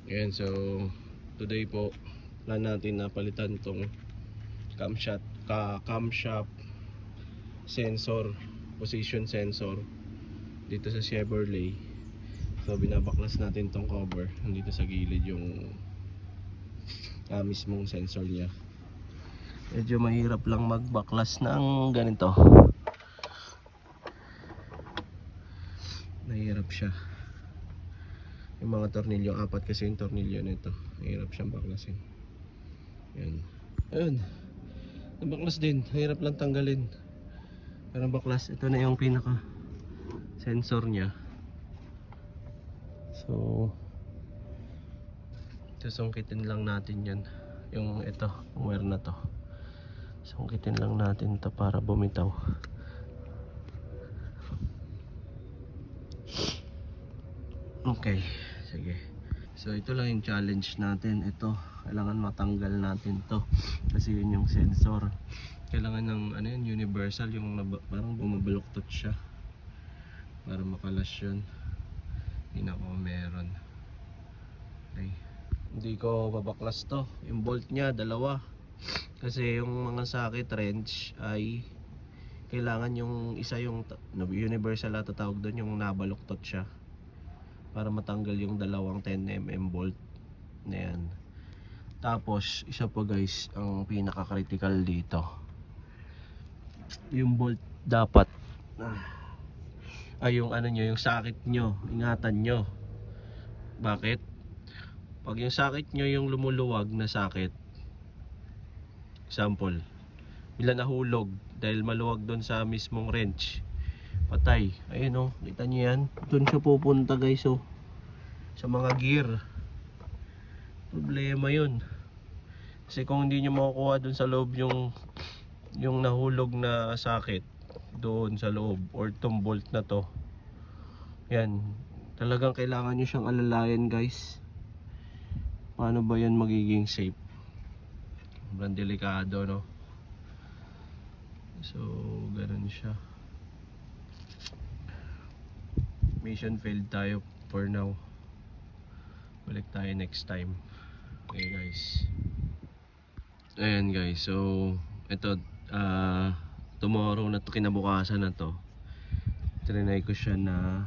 Ayan, so today po plan natin na palitan tong camshaft sensor, position sensor dito sa Chevrolet. So binabaklas natin tong cover dito sa gilid yung mismong sensor niya. Medyo mahirap lang magbaklas ng ganito. Mahirap siya. Yung mga tornilyo, apat kasi yung tornilyo nito. Mahirap siyang baklasin. Yan. Ayun. Nabaklas din. Mahirap lang tanggalin. Pero baklas, ito na yung pinaka sensor niya. So susungkitin lang natin yan. Yung ito, wire na to. Sungkitin lang natin to para bumitaw. Okay, sige. So ito lang yung challenge natin. Ito, kailangan matanggal natin to kasi yun yung sensor. Kailangan ng ano yun, universal, yung parang bumabaluktot siya para makalas yun. Hindi na ako meron. Okay. Hindi ko babaklas to. Yung bolt nya dalawa kasi yung mga socket wrench ay kailangan yung isa yung universal ata tawag doon, yung nabaluktot siya para matanggal yung dalawang 10mm bolt na yan. Tapos isa pa guys, ang pinaka critical dito, yung bolt dapat ay yung ano nyo, yung socket nyo, ingatan nyo. Bakit? Pag yung socket nyo yung lumuluwag na socket, example, bila nahulog dahil maluwag doon sa mismong wrench, patay. Ayun oh, kita nyo yan, doon siya pupunta guys oh, sa mga gear. Problema yun kasi kung hindi nyo makukuha doon sa loob yung nahulog na socket doon sa loob, or tong bolt na to, yan, talagang kailangan nyo siyang alalayan guys. Paano ba yan magiging safe? Sobrang delikado, no? So ganun siya. Mission failed tayo for now. Balik tayo next time. Okay guys. Ayan guys, so ito tomorrow na to, kinabukasan na to, trinay ko siya na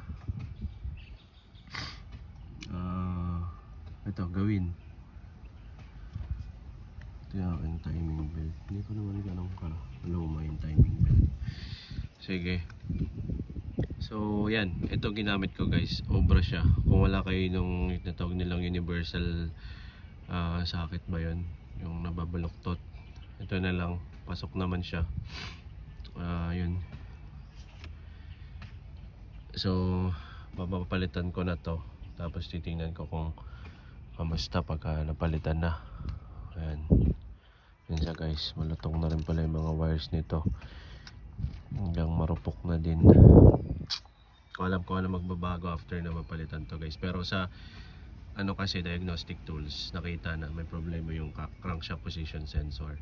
ito gawin. Ito yung aking timing belt. Hindi ko naman ganun ka luma yung timing belt. Sige. So yan, ito ginamit ko guys, obra siya. Kung wala kayo nung natawag nilang universal socket ba yun, yung nababaluktot, ito na lang, pasok naman siya. Yun. So papapalitan ko na to, tapos titingnan ko kung kamusta pagka napalitan na. Ayan. Yan siya guys, malutong na rin pala yung mga wires nito, hanggang marupok na din. Kung alam ko na magbabago after na mapalitan to guys, pero sa ano kasi diagnostic tools, nakita na may problema yung crankshaft position sensor.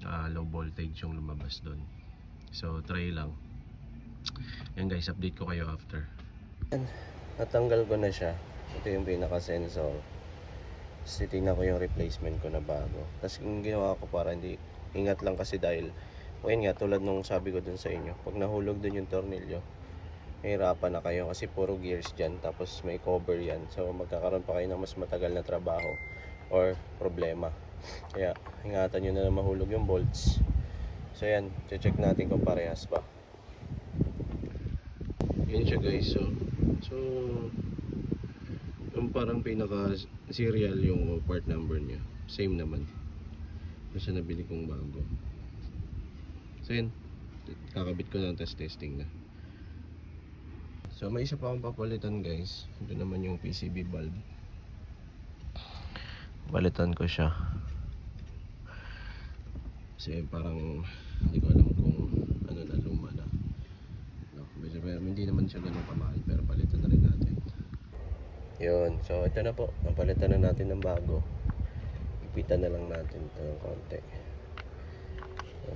Low voltage yung lumabas doon. So try lang. Yan guys, update ko kayo after. Natanggal ko na siya. Ito yung pinaka sensor. So titignan ko yung replacement ko na bago. Tapos yung ginawa ko para hindi, ingat lang kasi dahil ayun nga, tulad nung sabi ko dun sa inyo, pag nahulog dun yung tornilyo, mahirapan na kayo kasi puro gears dyan, tapos may cover yan. So magkakaroon pa kayo ng mas matagal na trabaho or problema. Kaya ingatan nyo na mahulog yung bolts. So yan, check natin kung parehas ba. Yan siya guys. So yung parang pinaka serial yung part number niya, same naman kasi nabili kong bago. So yan, kakabit ko lang, test testing na. So may isa pa akong papalitan guys. Ito naman yung PCB bulb. Palitan ko siya kasi parang hindi ko alam kung ano na, luma na, no? Pero hindi naman siya ganun kamahal, pero palitan na rin natin. Yun, so ito na po, napalitan na natin ng bago. Ipitan na lang natin ito ng konti. So,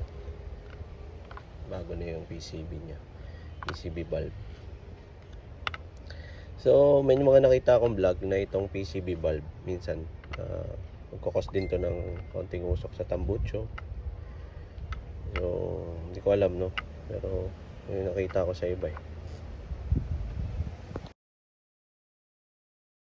bago na yung PCB nya, PCB bulb. So may mga nakita akong vlog na itong PCB bulb minsan magkakos din to ng konting usok sa tambucho. So hindi ko alam, no, pero may nakita ko sa iba